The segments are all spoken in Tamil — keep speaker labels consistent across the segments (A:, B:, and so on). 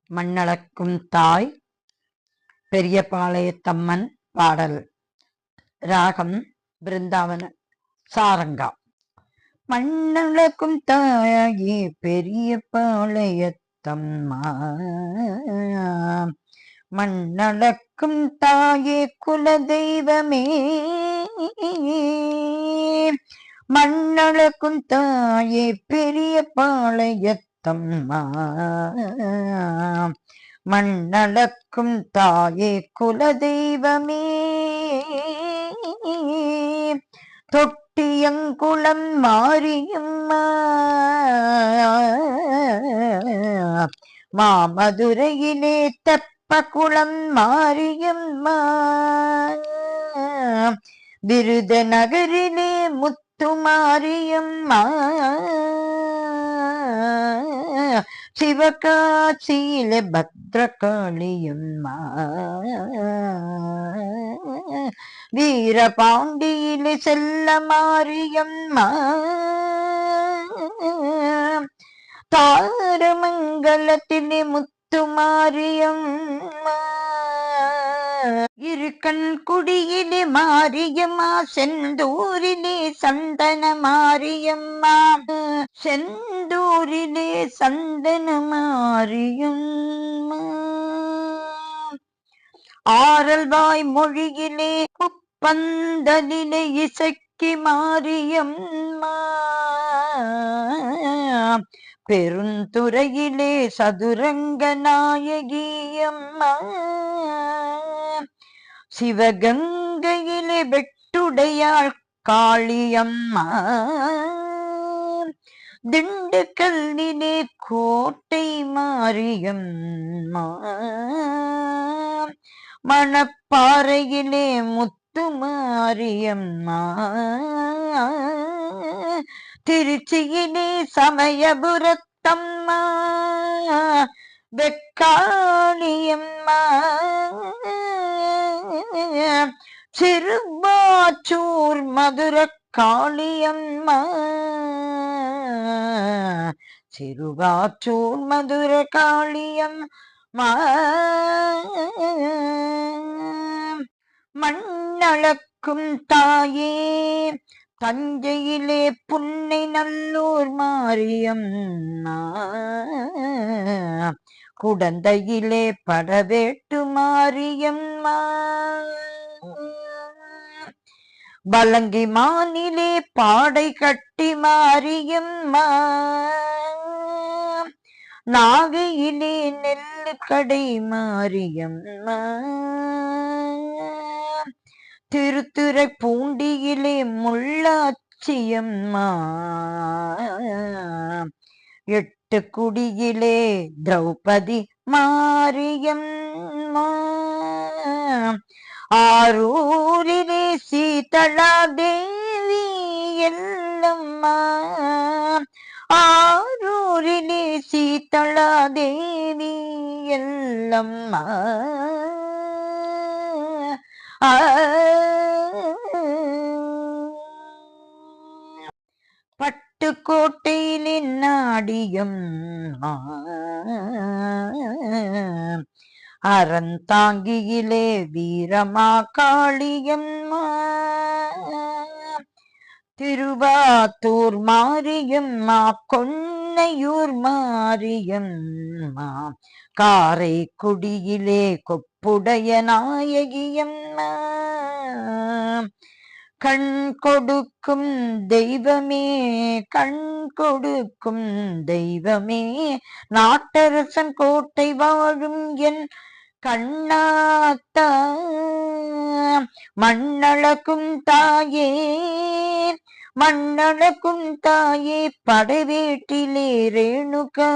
A: மண்ணளக்கும் தாய் பெரியபாளையத்தம்மன் பாடல். ராகம் பிருந்தாவன சாரங்கா. மண்ணளக்கும் தாயே பெரியபாளையத்தம்மா, மண்ணளக்கும் தாயே குலதெய்வமே, மண்ணளக்கும் தாயே பெரியபாளையத்தம்மா, மண்ணளக்கும் தாயே குலதெய்வமே, தொட்டியங்குளம் மாரியம்மா, மாமதுரையிலே தெப்பக்குளம் மாரியம்மா, விருதுநகரிலே முத்துமாரியம்மா, சிவகாசியிலே பத்ரகாளியம்மா, வீரபாண்டியிலே செல்லமாரியம்மா, தாரமங்கலத்திலே முத்துமாரியம்மா, இருக்கன்குடியிலே மாரியம்மா, செந்தூரிலே சந்தன மாரியம்மா, செந்தூரிலே சந்தன மாரியம்மா, ஆரல்வாய் மொழியிலே முப்பந்தலிலே இசக்கி மாரியம்மா, பெருந்துறையிலே சதுரங்க நாயகியம்மா, சிவகங்கையிலே வெட்டுடையாள் காளியம்மா, திண்டுக்கல்லிலே கோட்டை மாரியம்மா, மணப்பாறையிலே முத்துமாரியம்மா, திருச்சியிலே சமயபுரத்தம்மா, வெக்காளியம்மா, சிறுபாச்சூர் மதுர காளியம்மா, சிறுபாச்சூர் மதுர காளியம்மா, மண்ணளக்கும் தாயே தஞ்சையிலே புன்னை நல்லூர் மாரியம்மா, குடந்தையிலே படவேட்டு மாரியம்மா, பலங்கி மானிலே பாடை கட்டி மாரியம்மா, நாகையிலே நெல்லு கடை மாரியம்மா, திருத்துறை பூண்டியிலே முள்ளாச்சியம்மா, எட்டு குடியிலே திரௌபதி மாரியம்மா, ஆரூரிலே சீதளா தேவி எல்லம்மா, ஆரூரிலே சீதளா தேவி எல்லம்மா, பட்டுக்கோட்டையிலே நாடியம்மா, அறந்தாங்கியிலே வீரமா காளியம்மா, திருவாத்தூர் மாரியம்மா, கொன்னையூர் மாரியம்மா, காரைக்குடியிலே கொப்புடைய நாயகியம்மா, கண் கொடுக்கும் தெய்வமே, கண் கொடுக்கும் தெய்வமே, நாட்டரசன் கோட்டை வாழும் என் கண்ணாத்தா, மண்ணளக்கும் தாயே, மண்ணளக்கும் தாயே, படைவேட்டிலே ரேணுகா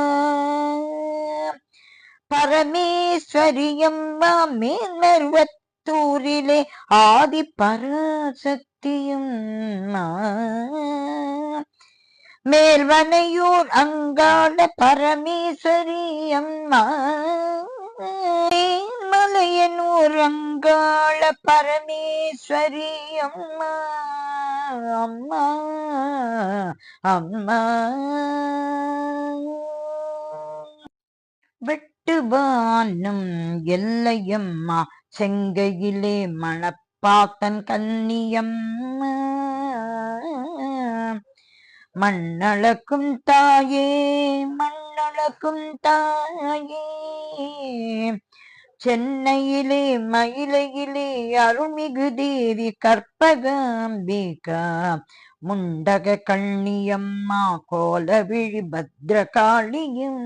A: பரமேஸ்வரியம்மா, மேல்மருவத்தூரிலே ஆதி பராசக்தியம்மா, மேல்வனையூர் அங்காள பரமேஸ்வரியம்மா, மலையனூர் அங்காள பரமேஸ்வரியம்மா, அம்மா அம்மா, வெட்டுவானும் எல்லையம்மா செங்கையிலே மணப்பாத்தன் கன்னியம்மா மண்ணளக்கும் தாயே மண்ணளக்கும் தாயே சென்னையிலே மயிலையிலே அருள்மிகு தேவி கற்பகாம்பிகா முண்டக கண்ணியம்மா கோலவிழி பத்ரகாளியும்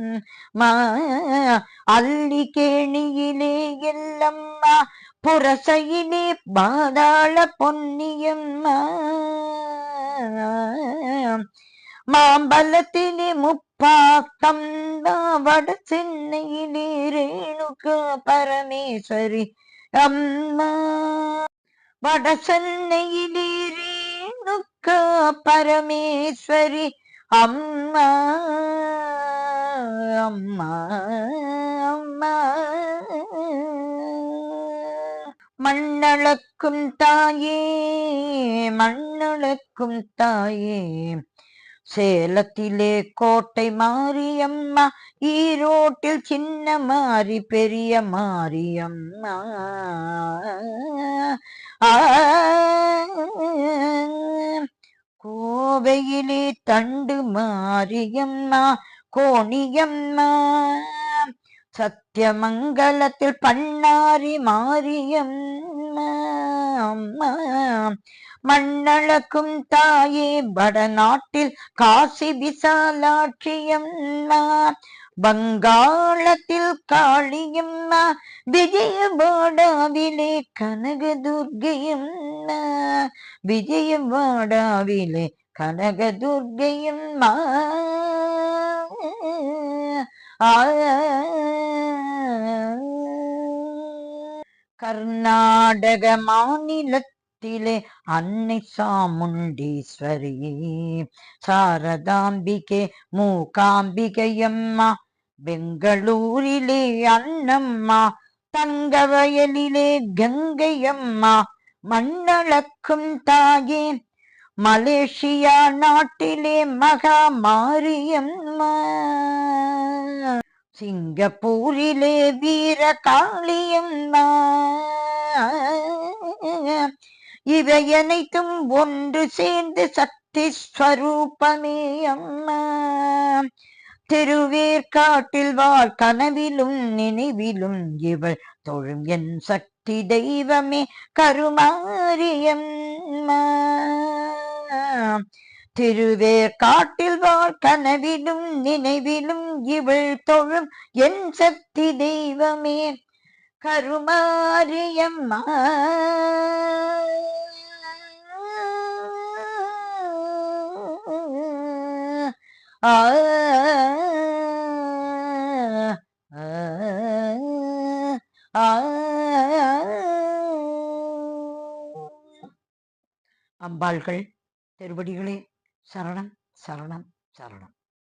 A: அல்லிகேணியிலே எல்லம்மா புரசையிலே பாதாள பொன்னியம்மா மாம்பலத்திலே முப்பாக்கம் வட சென்னையிலே ரேணுகா பரமேஸ்வரி அம்மா வட சென்னையிலே ரேணுகா பரமேஸ்வரி அம்மா அம்மா அம்மா மண்ணளக்கும் தாயே மண்ணளக்கும் தாயே சேலத்திலே கோட்டை மாரியம்மா ஈரோட்டில் சின்ன மாரி பெரிய மாரியம்மா கோவையிலே தண்டு மாரியம்மா கோணியம்மா சத்தியமங்கலத்தில் பண்ணாரி மாரியம்மா மண்ணளக்கும் தாயே வடநாட்டில் காசி விசாலாட்சியம்மா வங்காளத்தில் காளியம்மா விஜயவாடாவிலே கனகதுர்கையம்மா விஜயவாடாவிலே கனகதுர்கையம்மா கர்நாடக மாநிலத்திலே அன்னை சாமுண்டீஸ்வரி சாரதாம்பிகே மூகாம்பிகையம்மா பெங்களூரிலே அண்ணம்மா தங்கவயலிலே கங்கையம்மா மண்ணளக்கும் தாயே மலேசியா நாட்டிலே மகா மாரியம்மா சிங்கப்பூரிலே வீர காளியம்மா இவை அனைத்தும் ஒன்று சேர்ந்து சக்தி ஸ்வரூபமே அம்மா திருவேற்காட்டில் வாழ் கனவிலும் நினைவிலும் இவள் தொழும் என் சக்தி தெய்வமே கருமாரியம்மா திருவேற்காட்டில் வாழ் கனவிலும் நினைவிலும் இவள் தொழும் என் சக்தி தெய்வமே கருமாரியம்மா அம்பாள்கள் திருவடிகளே சரணம் சரணம் சரணம்.